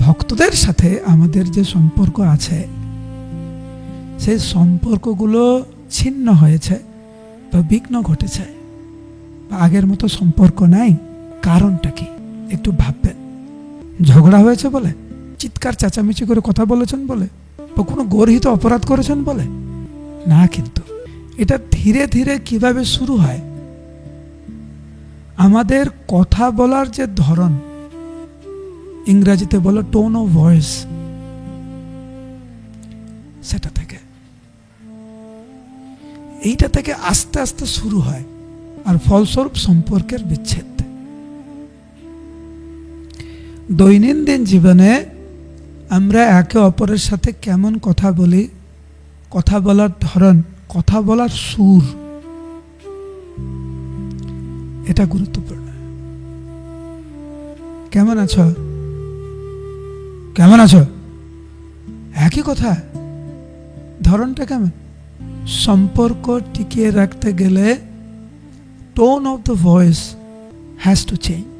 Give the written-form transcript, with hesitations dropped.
ভক্তদের সাথে আমাদের যে সম্পর্ক আছে, সেই সম্পর্কগুলো ছিন্ন হয়েছে বা বিঘ্ন ঘটেছে, বা আগের মতো সম্পর্ক নাই। কারণটা কি একটু ভাববেন। ঝগড়া হয়েছে বলে, চিৎকার চেঁচামেচি করে কথা বলেছেন বলে, বা কোনো গর্হিত অপরাধ করেছেন বলে না। কিন্তু এটা ধীরে ধীরে কিভাবে শুরু হয়, আমাদের কথা বলার যে ধরন, ইংরেজিতে বলো টোন অফ ভয়েস, সেটা থেকে, এইটা থেকে আস্তে আস্তে শুরু হয়, আর ফলস্বরূপ সম্পর্কের বিচ্ছেদ। দৈনন্দিন জীবনে আমরা একে অপরের সাথে কেমন কথা বলি, কথা বলার ধরন, কথা বলার সুর, এটা গুরুত্বপূর্ণ। কেমন আছো, কেমন আছো, একই কথা, ধরনটা কেমন? সম্পর্ক টিকিয়ে রাখতে গেলে tone of the voice has to change.